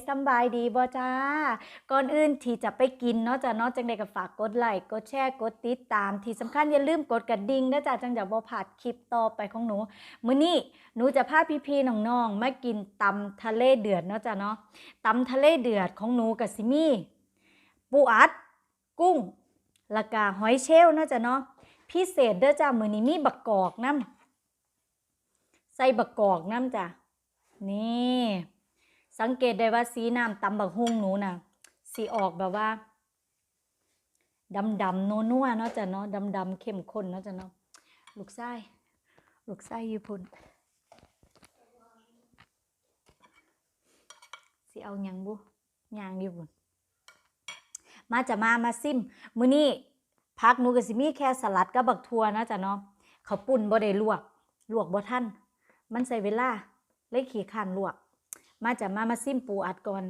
สำบายดีบ่จ้าก่อนอื่นที่จะไปกินเนาะจ้ะเนาะจังใดก็ฝากกดไลค์กดแชร์กดติดตามที่สำคัญอย่าลืมกดกระดิ่งนะจ้ะจังจะบ่พลาดคลิปต่อไปของหนูมื้อนี้หนูจะพาพี่ๆน้องๆมากินตำทะเลเดือดเนาะจ้ะเนาะตำทะเลเดือดของหนูก็สิมีปูอัดกุ้งแล้วก็หอยเชลล์เนาะจ้ะเนาะพิเศษเด้อจ้ะมื้อนี้มีบักกอกนำใส่บักกอกนำจ้ะนี่สังเกตได้ว่าสีน้ำตำบักฮุ่งหนูน่ะสีออกแบบว่าดำๆนัวๆเนาะจ้ะเนาะดำๆเข้มข้นเนาะจ้ะเนาะลูกไส้ญี่ปุ่นสิเอาหยังบุย่างญี่ปุ่นมาจะมาซิมมื้อนี้ผักหนูก็สิมีแค่สลัดกับบักทั่วนะจ้ะเนาะข้าวปุ้นบ่ได้ลวกบ่ทันมันใส่เวลาเลยขี้คร้านลวกมาจะมาซิมปูอัดก่อน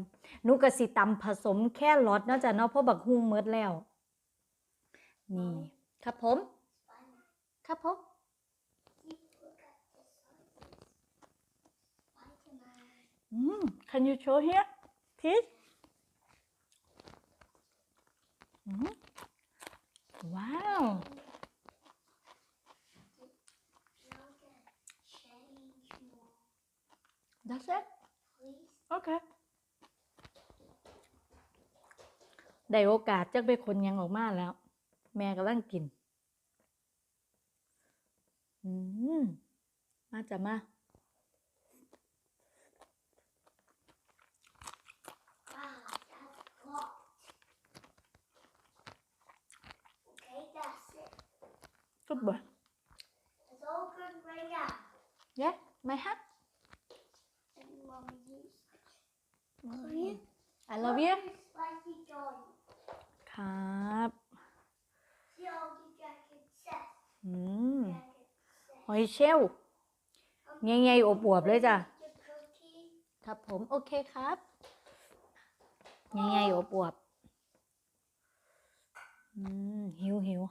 หนูก็สิตำผสมแค่รสเนาะจ้ะเนาะเพราะบักฮุ่งหมดแล้วนี่ครับผมCan you show here please Wow That's it Okay ได้โอกาสจักไปคนยังออกมาแล้วแม่กำลังกินมาจ้ะมาGood boy. It's all good right now. Yeah, my hat. And Mommy, I love you. Spicy John. ครับ See all the jacket set. หอยเชลล์ใหญ่ๆอวบๆเลยจ้ะ The cookie. ครับผมโอเคครับใหญ่ๆอวบๆหิว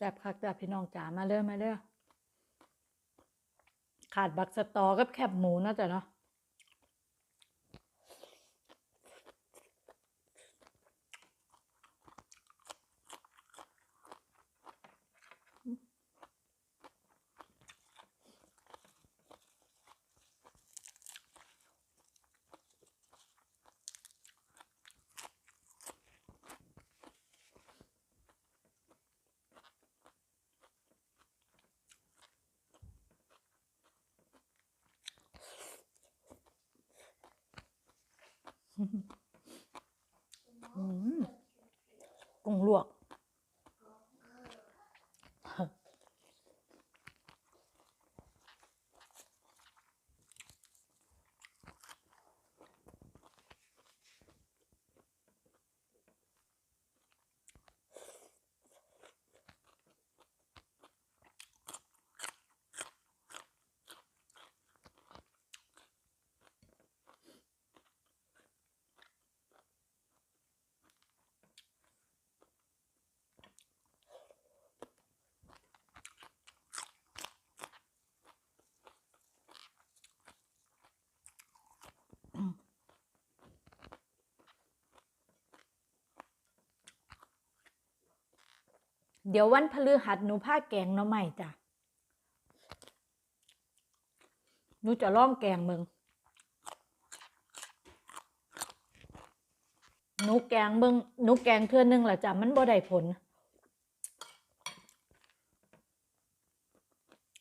แซ่บคักจ้ะพี่น้องจ๋ามาเด้อขาดบักสตอกับแคบหมูนะจ๊ะเนาะกุ้งลวกเดี๋ยววันพฤหัสหนูพาแกงหน่อไม้จ้ะหนูจะลองแกงมึงหนูแกงเทื่อนึงล่ะจ้ะมันบ่ได้ผล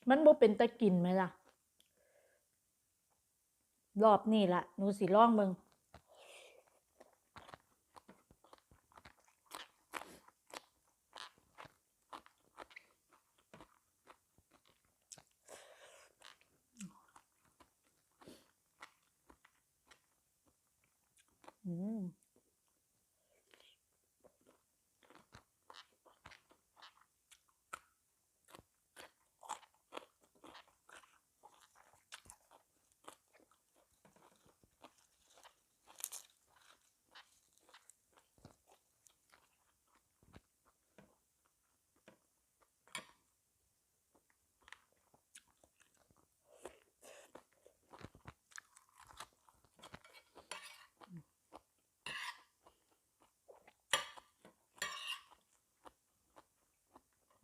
มันบ่เป็นตะกินไหมล่ะรอบนี้ล่ะหนูสิลองมึง อ อืม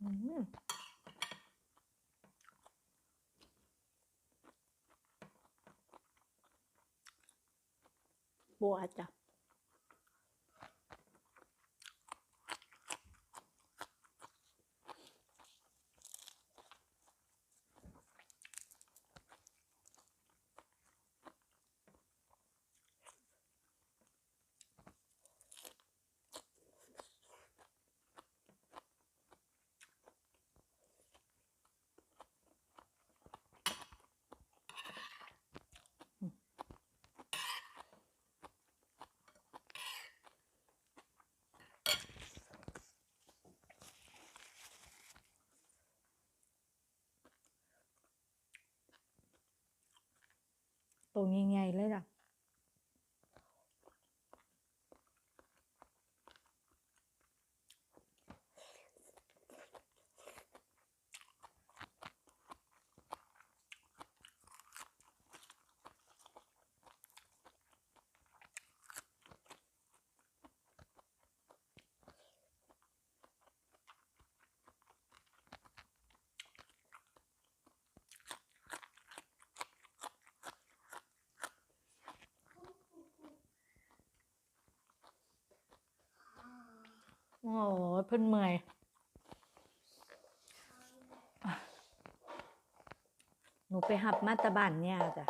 อืมบัวจ้ะตัวใหญ่ๆเลยจ้ะโอ้เพิ่นเมื่อยหนูไปหับมาตะบ้านเนี่ยจ้ะ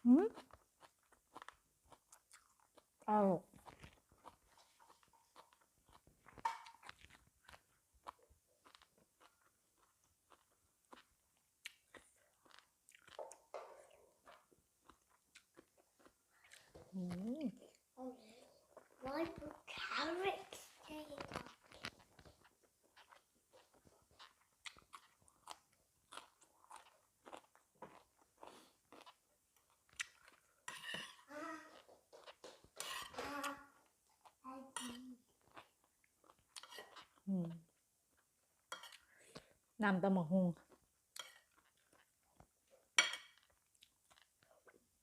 อืมเอาอืม Why put carrots together? I see. อืมน้ำตำบักหุ่ง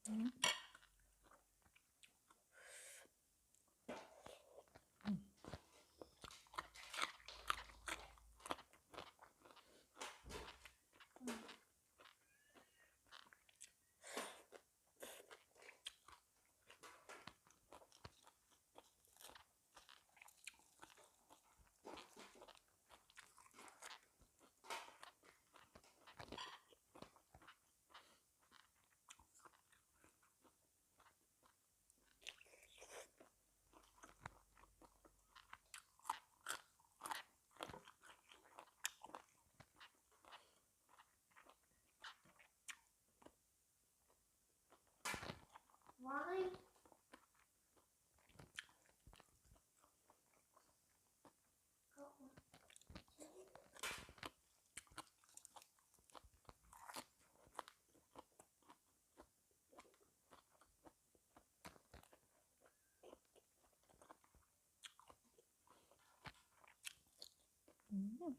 อืมWhy? Got one. อืม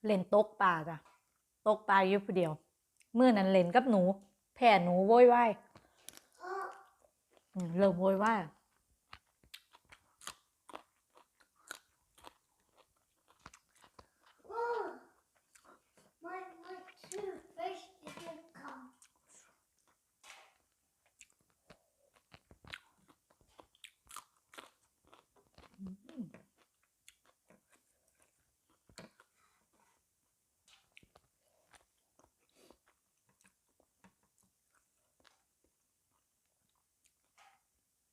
เล่นตกปลาจ้ะตกปลาอยู่ผู้เดียวมื้อนั้นเล่นกับหนูแพ้หนูโวยวายเริ่มโวยวายMy two fish didn't come.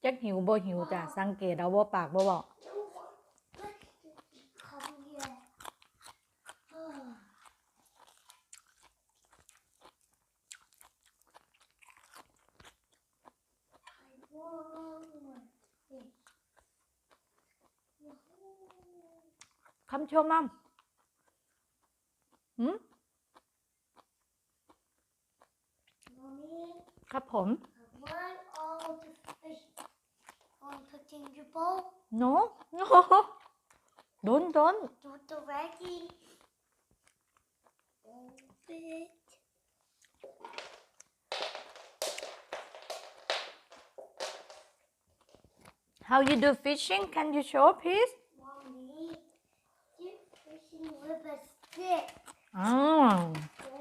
จักหิวบ่หิวจ้ะสังเกตเอาบ่ปากบ่บอก No one fish didn't come yet. I want one fish. คำชมมั่มMommy, ครับผม I want all the fish. Want to put in your bowl? no no don't Do the ready. Bit. how you do fishing can you show please Mommy, you're fishing with a stick. อ๋อ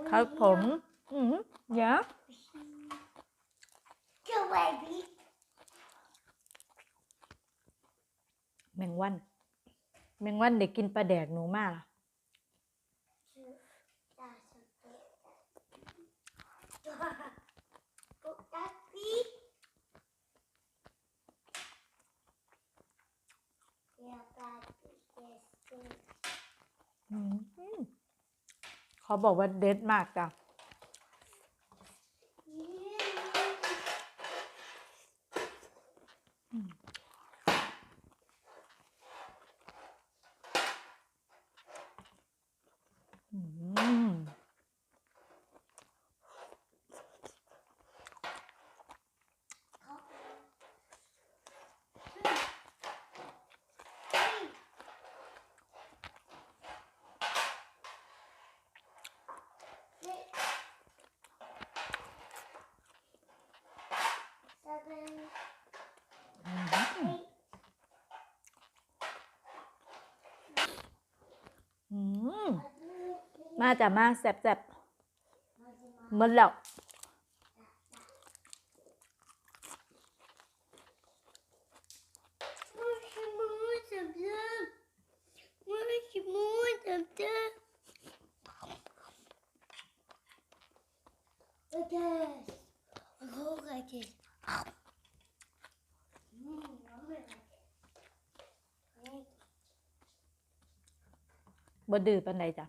ครับผมyeah Go, baby. แมงวันเด็กกินปลาแดกหนูมาก Put that feet. Yeah, that is this. เขาบอกว่าเด็ดมากจ้ะมาจ้ะมาแซ่บๆหมดแล้วบ่ดื้อปานใดจ้ะ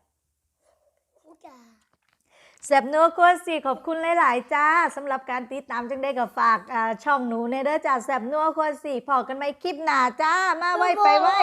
แซ่บนัวครัวสิขอบคุณหลายๆจ้าสำหรับการติดตามจังได้กับฝากช่องหนูในเด้อจ้าแซ่บนัวครัวสิพอกันไหมคลิปหน้าจ้ามาไว้ไปไว้